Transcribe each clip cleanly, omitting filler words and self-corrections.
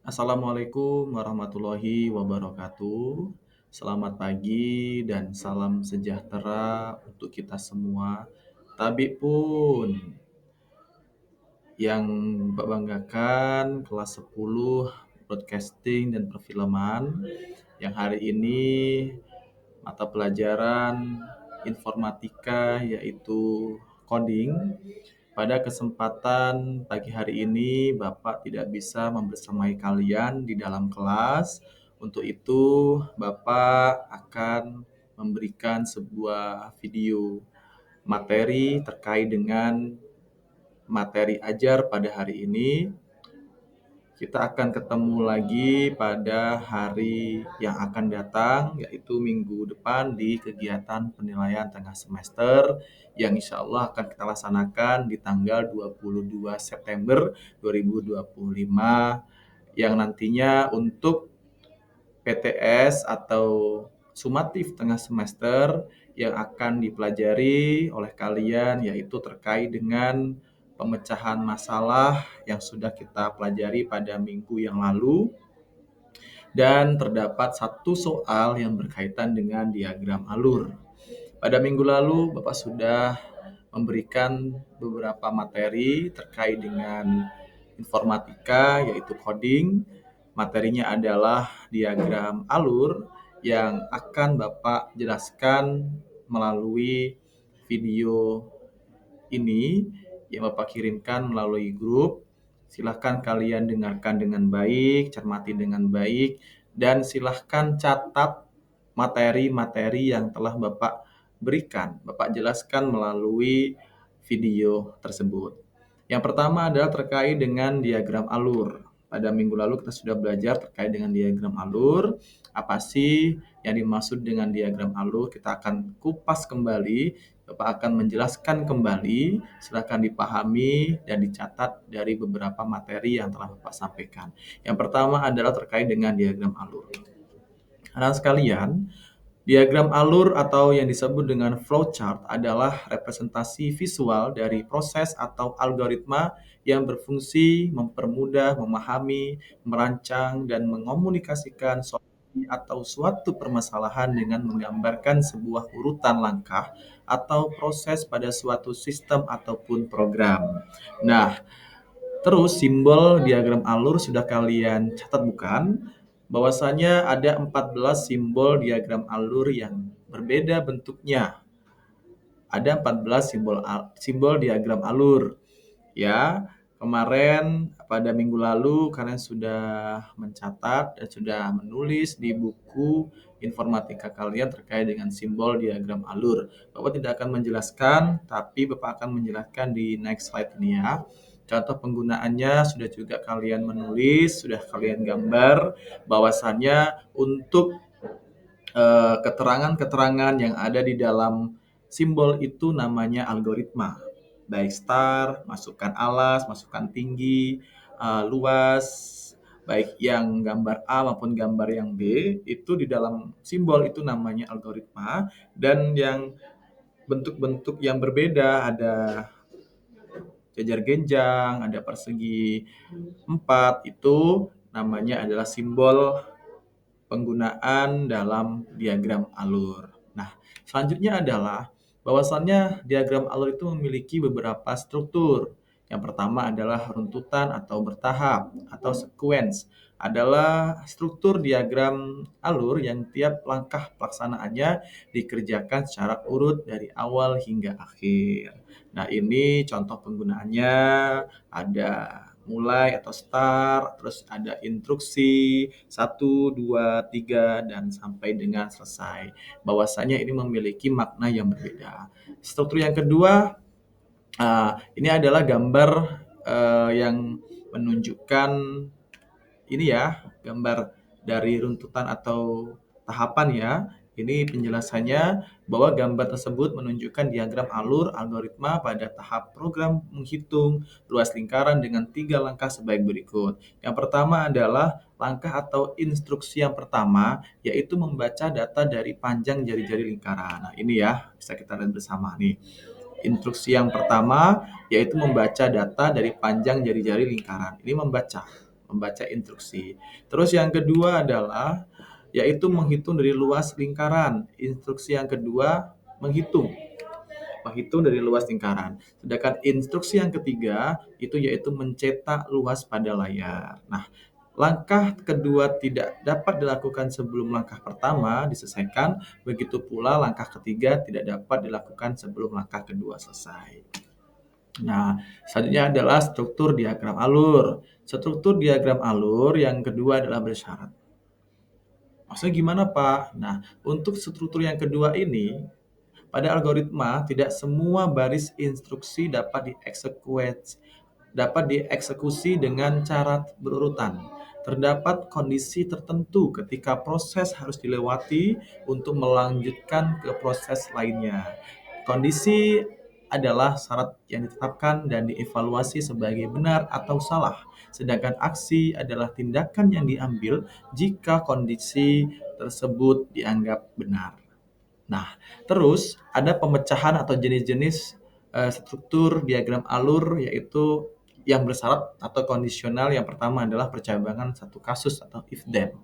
Assalamualaikum warahmatullahi wabarakatuh. Selamat pagi dan salam sejahtera untuk kita semua. Tabik pun yang Bapak banggakan kelas 10 broadcasting dan perfilman yang hari ini mata pelajaran informatika yaitu coding. Pada kesempatan pagi hari ini, Bapak tidak bisa membersamai kalian di dalam kelas. Untuk itu, Bapak akan memberikan sebuah video materi terkait dengan materi ajar pada hari ini. Kita akan ketemu lagi pada hari yang akan datang, yaitu minggu depan di kegiatan penilaian tengah semester yang insya Allah akan kita laksanakan di tanggal 22 September 2025 yang nantinya untuk PTS atau sumatif tengah semester yang akan dipelajari oleh kalian yaitu terkait dengan pemecahan masalah yang sudah kita pelajari pada minggu yang lalu dan terdapat satu soal yang berkaitan dengan diagram alur. Pada minggu lalu Bapak sudah memberikan beberapa materi terkait dengan informatika yaitu coding. Materinya adalah diagram alur yang akan Bapak jelaskan melalui video ini yang Bapak kirimkan melalui grup. Silahkan kalian dengarkan dengan baik, cermati dengan baik, dan silahkan catat materi-materi yang telah Bapak berikan, Bapak jelaskan melalui video tersebut. Yang pertama adalah terkait dengan diagram alur. Pada minggu lalu kita sudah belajar terkait dengan diagram alur. Apa sih yang dimaksud dengan diagram alur? Kita akan kupas kembali. Bapak akan menjelaskan kembali. Silakan dipahami dan dicatat dari beberapa materi yang telah Bapak sampaikan. Yang pertama adalah terkait dengan diagram alur. Anak sekalian, diagram alur atau yang disebut dengan flowchart adalah representasi visual dari proses atau algoritma yang berfungsi mempermudah, memahami, merancang, dan mengomunikasikan solusi atau suatu permasalahan dengan menggambarkan sebuah urutan langkah atau proses pada suatu sistem ataupun program. Nah, terus simbol diagram alur sudah kalian catat bukan? Bahwasanya ada 14 simbol diagram alur yang berbeda bentuknya. Ada 14 simbol diagram alur. Ya, kemarin pada minggu lalu kalian sudah mencatat dan sudah menulis di buku informatika kalian terkait dengan simbol diagram alur. Bapak tidak akan menjelaskan, tapi Bapak akan menjelaskan di next slide ini ya. Contoh penggunaannya sudah juga kalian menulis, sudah kalian gambar, bahwasannya untuk keterangan-keterangan yang ada di dalam simbol itu namanya algoritma. Baik star, masukkan alas, masukkan tinggi, luas, baik yang gambar A maupun gambar yang B, itu di dalam simbol itu namanya algoritma. Dan yang bentuk-bentuk yang berbeda ada jajar genjang, ada persegi 4, itu namanya adalah simbol penggunaan dalam diagram alur. Nah, selanjutnya adalah bahwasannya diagram alur itu memiliki beberapa struktur. Yang pertama adalah runtutan atau bertahap atau sequence. Adalah struktur diagram alur yang tiap langkah pelaksanaannya dikerjakan secara urut dari awal hingga akhir. Nah, ini contoh penggunaannya ada mulai atau start, terus ada instruksi 1, 2, 3, dan sampai dengan selesai. Bahwasanya ini memiliki makna yang berbeda. Struktur yang kedua, ini adalah gambar yang menunjukkan ini ya, gambar dari runtutan atau tahapan ya. Ini penjelasannya bahwa gambar tersebut menunjukkan diagram alur algoritma pada tahap program menghitung luas lingkaran dengan 3 langkah sebaik berikut. Yang pertama adalah langkah atau instruksi yang pertama, yaitu membaca data dari panjang jari-jari lingkaran. Nah, ini ya, bisa kita lihat bersama nih. Instruksi yang pertama, yaitu membaca data dari panjang jari-jari lingkaran. Ini membaca. membaca instruksi. Terus yang kedua adalah yaitu menghitung dari luas lingkaran. Instruksi yang kedua menghitung dari luas lingkaran. Sedangkan instruksi yang ketiga itu yaitu mencetak luas pada layar. Nah, langkah kedua tidak dapat dilakukan sebelum langkah pertama diselesaikan, begitu pula langkah ketiga tidak dapat dilakukan sebelum langkah kedua selesai. Nah, selanjutnya adalah struktur diagram alur. Struktur diagram alur yang kedua adalah bersyarat. Maksudnya gimana, Pak? Nah, untuk struktur yang kedua ini, pada algoritma tidak semua baris instruksi dapat dieksekusi dengan cara berurutan. Terdapat kondisi tertentu ketika proses harus dilewati untuk melanjutkan ke proses lainnya. Kondisi adalah syarat yang ditetapkan dan dievaluasi sebagai benar atau salah, sedangkan aksi adalah tindakan yang diambil jika kondisi tersebut dianggap benar. Nah, terus ada pemecahan atau jenis-jenis struktur diagram alur, yaitu yang bersyarat atau kondisional. Yang pertama adalah percabangan satu kasus atau if then.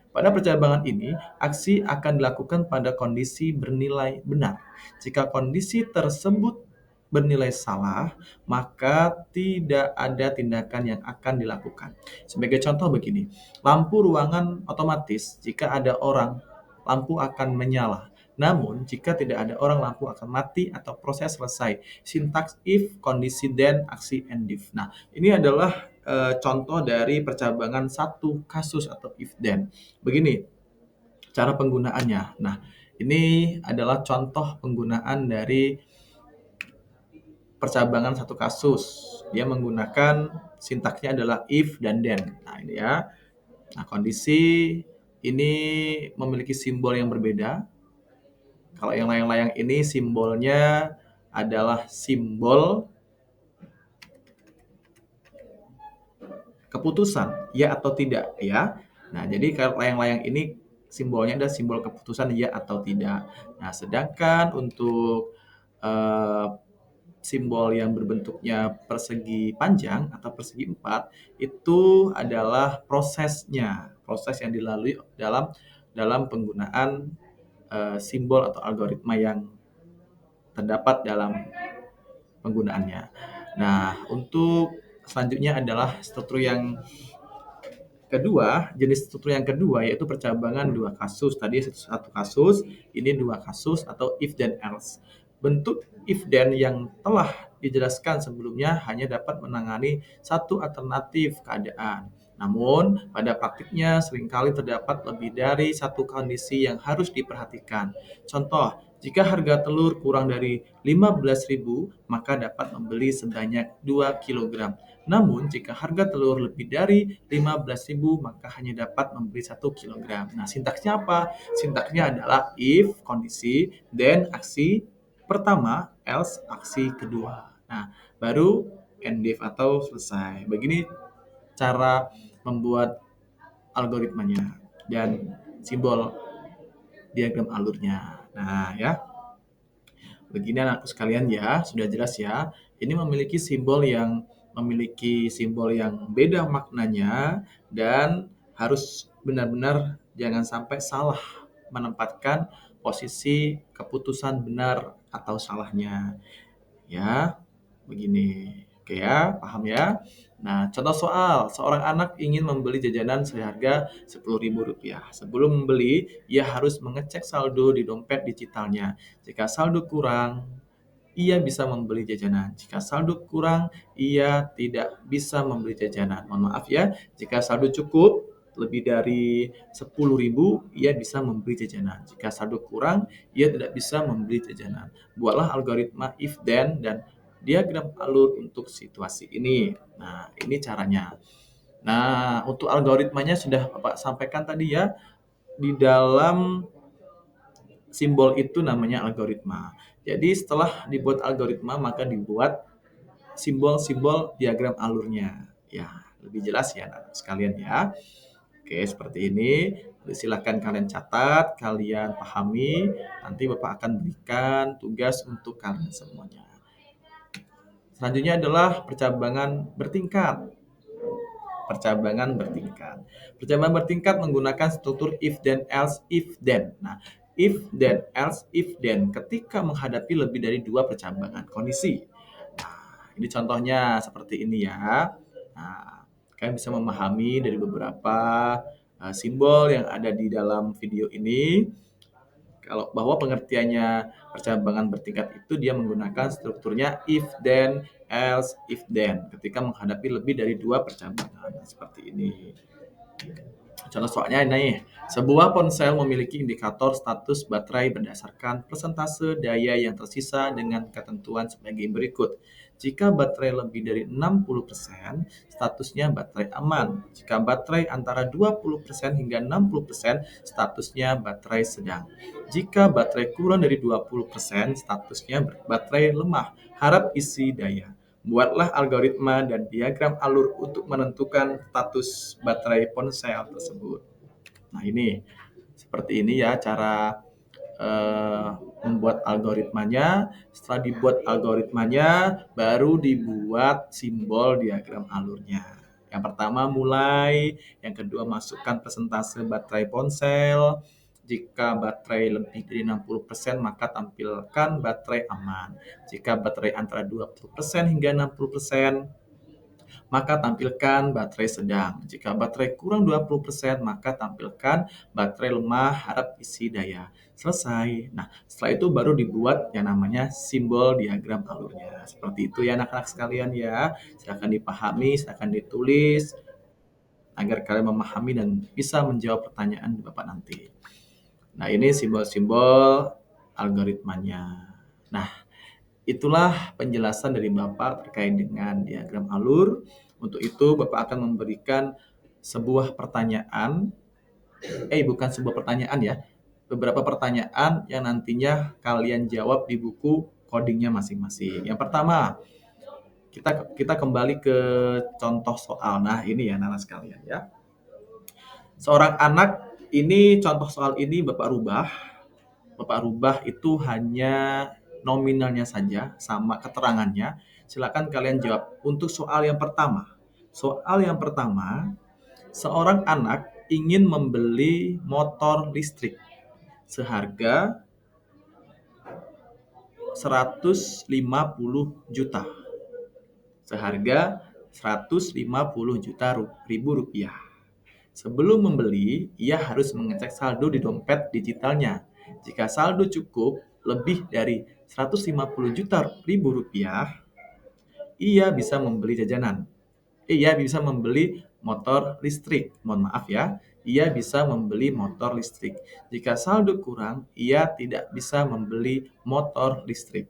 Pada percabangan ini, aksi akan dilakukan pada kondisi bernilai benar. Jika kondisi tersebut bernilai salah, maka tidak ada tindakan yang akan dilakukan. Sebagai contoh begini, lampu ruangan otomatis jika ada orang, lampu akan menyala. Namun, jika tidak ada orang, lampu akan mati atau proses selesai. Sintaks if, kondisi then, aksi and if. Nah, ini adalah contoh dari percabangan satu kasus atau if then. Begini cara penggunaannya. Nah, ini adalah contoh penggunaan dari percabangan satu kasus. Dia menggunakan sintaksnya adalah if dan then. Nah, ini ya. Nah, kondisi ini memiliki simbol yang berbeda. Kalau yang layang-layang ini simbolnya adalah simbol keputusan, ya atau tidak, ya. Nah, jadi kalau layang-layang ini simbolnya adalah simbol keputusan ya atau tidak. Nah, sedangkan untuk eh, simbol yang berbentuknya persegi panjang atau persegi empat itu adalah prosesnya, proses yang dilalui dalam penggunaan simbol atau algoritma yang terdapat dalam penggunaannya. Nah, untuk selanjutnya adalah struktur yang kedua, jenis struktur yang kedua yaitu percabangan dua kasus. Tadi satu kasus, ini dua kasus atau if then else. Bentuk if then yang telah dijelaskan sebelumnya hanya dapat menangani satu alternatif keadaan. Namun, pada praktiknya seringkali terdapat lebih dari satu kondisi yang harus diperhatikan. Contoh, jika harga telur kurang dari 15.000, maka dapat membeli sebanyak 2 kilogram. Namun, jika harga telur lebih dari 15.000, maka hanya dapat membeli 1 kilogram. Nah, sintaksnya apa? Sintaksnya adalah if, kondisi, then, aksi pertama, else, aksi kedua. Nah, baru end if atau selesai. Begini cara membuat algoritmanya dan simbol diagram alurnya. Nah, ya. Begini anakku sekalian ya, sudah jelas ya. Ini memiliki simbol yang beda maknanya dan harus benar-benar jangan sampai salah menempatkan posisi keputusan benar atau salahnya. Ya, begini. Oke ya, paham ya? Nah, contoh soal, seorang anak ingin membeli jajanan seharga Rp10.000. Sebelum membeli, ia harus mengecek saldo di dompet digitalnya. Jika saldo kurang, ia bisa membeli jajanan. Jika saldo kurang, ia tidak bisa membeli jajanan. Mohon maaf ya, jika saldo cukup lebih dari 10.000, ia bisa membeli jajanan. Jika saldo kurang, ia tidak bisa membeli jajanan. Buatlah algoritma if then dan diagram alur untuk situasi ini. Nah, ini caranya. Nah, untuk algoritmanya sudah Bapak sampaikan tadi ya, di dalam simbol itu namanya algoritma. Jadi setelah dibuat algoritma maka dibuat simbol-simbol diagram alurnya. Ya, lebih jelas ya anak sekalian ya. Oke, seperti ini. Silakan kalian catat, kalian pahami. Nanti Bapak akan berikan tugas untuk kalian semuanya. Selanjutnya adalah percabangan bertingkat. percabangan bertingkat. Percabangan bertingkat menggunakan struktur if then else if then. Nah, if then else if then ketika menghadapi lebih dari dua percabangan kondisi. Nah, ini contohnya seperti ini ya. Nah, kalian bisa memahami dari beberapa simbol yang ada di dalam video ini kalau bahwa pengertiannya percabangan bertingkat itu dia menggunakan strukturnya if then else if then ketika menghadapi lebih dari dua percabangan seperti ini. Contoh soalnya ini, sebuah ponsel memiliki indikator status baterai berdasarkan persentase daya yang tersisa dengan ketentuan sebagai berikut. Jika baterai lebih dari 60%, statusnya baterai aman. Jika baterai antara 20% hingga 60%, statusnya baterai sedang. Jika baterai kurang dari 20%, statusnya baterai lemah. Harap isi daya. Buatlah algoritma dan diagram alur untuk menentukan status baterai ponsel tersebut. Nah, ini seperti ini ya cara membuat algoritmanya. Setelah dibuat algoritmanya, baru dibuat simbol diagram alurnya. Yang pertama mulai, yang kedua masukkan persentase baterai ponsel. Jika baterai lebih dari 60%, maka tampilkan baterai aman. Jika baterai antara 20% hingga 60%, maka tampilkan baterai sedang. Jika baterai kurang 20%, maka tampilkan baterai lemah, harap isi daya. Selesai. Nah, setelah itu baru dibuat yang namanya simbol diagram alurnya. Seperti itu ya anak-anak sekalian ya. Silakan dipahami, silakan ditulis agar kalian memahami dan bisa menjawab pertanyaan Bapak nanti. Nah, ini simbol-simbol algoritmanya. Nah, itulah penjelasan dari Bapak terkait dengan diagram alur. Untuk itu, Bapak akan memberikan sebuah pertanyaan, bukan sebuah pertanyaan ya, beberapa pertanyaan yang nantinya kalian jawab di buku codingnya masing-masing. Yang pertama, kita kembali ke contoh soal. Nah, ini ya anak-anak sekalian ya. Seorang anak, ini contoh soal ini Bapak rubah itu hanya nominalnya saja sama keterangannya. Silakan kalian jawab. Untuk soal yang pertama. Soal yang pertama, seorang anak ingin membeli motor listrik seharga 150 juta. Seharga 150 juta ribu rupiah. Sebelum membeli, ia harus mengecek saldo di dompet digitalnya. Jika saldo cukup lebih dari 150 juta ribu rupiah, ia bisa membeli jajanan. Ia bisa membeli motor listrik. Mohon maaf ya, ia bisa membeli motor listrik. Jika saldo kurang, ia tidak bisa membeli motor listrik.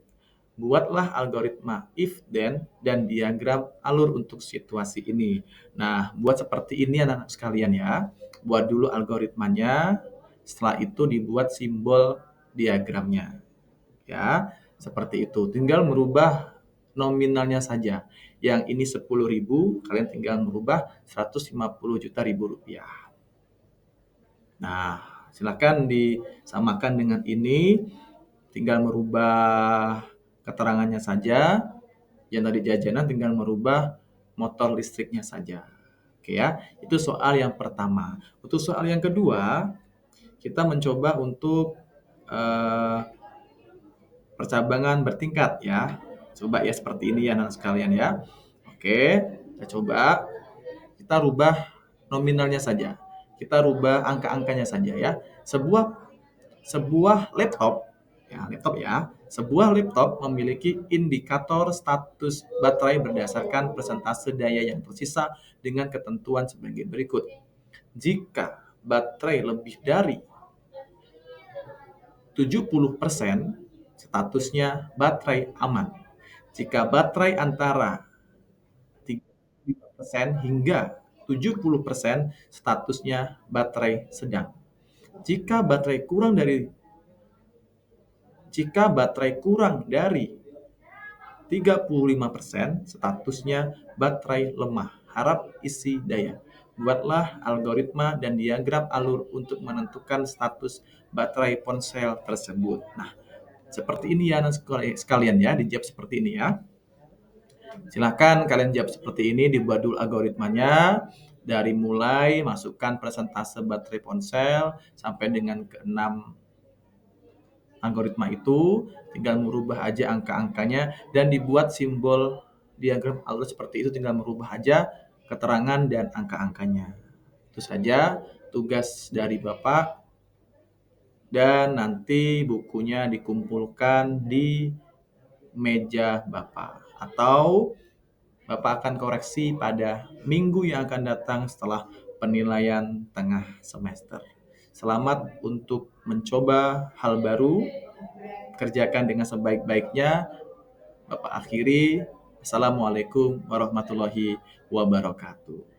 Buatlah algoritma if then dan diagram alur untuk situasi ini. Nah, buat seperti ini anak-anak sekalian ya. Buat dulu algoritmanya, setelah itu dibuat simbol diagramnya. Ya, seperti itu. Tinggal merubah nominalnya saja. Yang ini 10.000, kalian tinggal merubah 150 juta ribu rupiah. Nah, silakan disamakan dengan ini. Tinggal merubah keterangannya saja. Yang tadi jajanan tinggal merubah motor listriknya saja. Oke ya, itu soal yang pertama. Untuk soal yang kedua, kita mencoba untuk percabangan bertingkat ya. Coba ya seperti ini ya anak sekalian ya. Oke, kita coba. Kita rubah nominalnya saja. Kita rubah angka-angkanya saja ya. Sebuah laptop ya. Sebuah laptop memiliki indikator status baterai berdasarkan persentase daya yang tersisa dengan ketentuan sebagai berikut. Jika baterai lebih dari 70%, statusnya baterai aman. Jika baterai antara 35% hingga 70%, statusnya baterai sedang. Jika baterai kurang dari 35%, statusnya baterai lemah. Harap isi daya. Buatlah algoritma dan diagram alur untuk menentukan status baterai ponsel tersebut. Nah, seperti ini ya anak sekalian ya, dijawab seperti ini ya. Silakan kalian jawab seperti ini, dibuat dulu algoritmanya. Dari mulai masukkan persentase baterai ponsel sampai dengan ke-6 algoritma itu, tinggal merubah aja angka-angkanya dan dibuat simbol diagram alur seperti itu, tinggal merubah aja keterangan dan angka-angkanya. Itu saja tugas dari Bapak, dan nanti bukunya dikumpulkan di meja Bapak, atau Bapak akan koreksi pada minggu yang akan datang setelah penilaian tengah semester. Selamat untuk mencoba hal baru, kerjakan dengan sebaik-baiknya. Bapak akhiri. Assalamualaikum warahmatullahi wabarakatuh.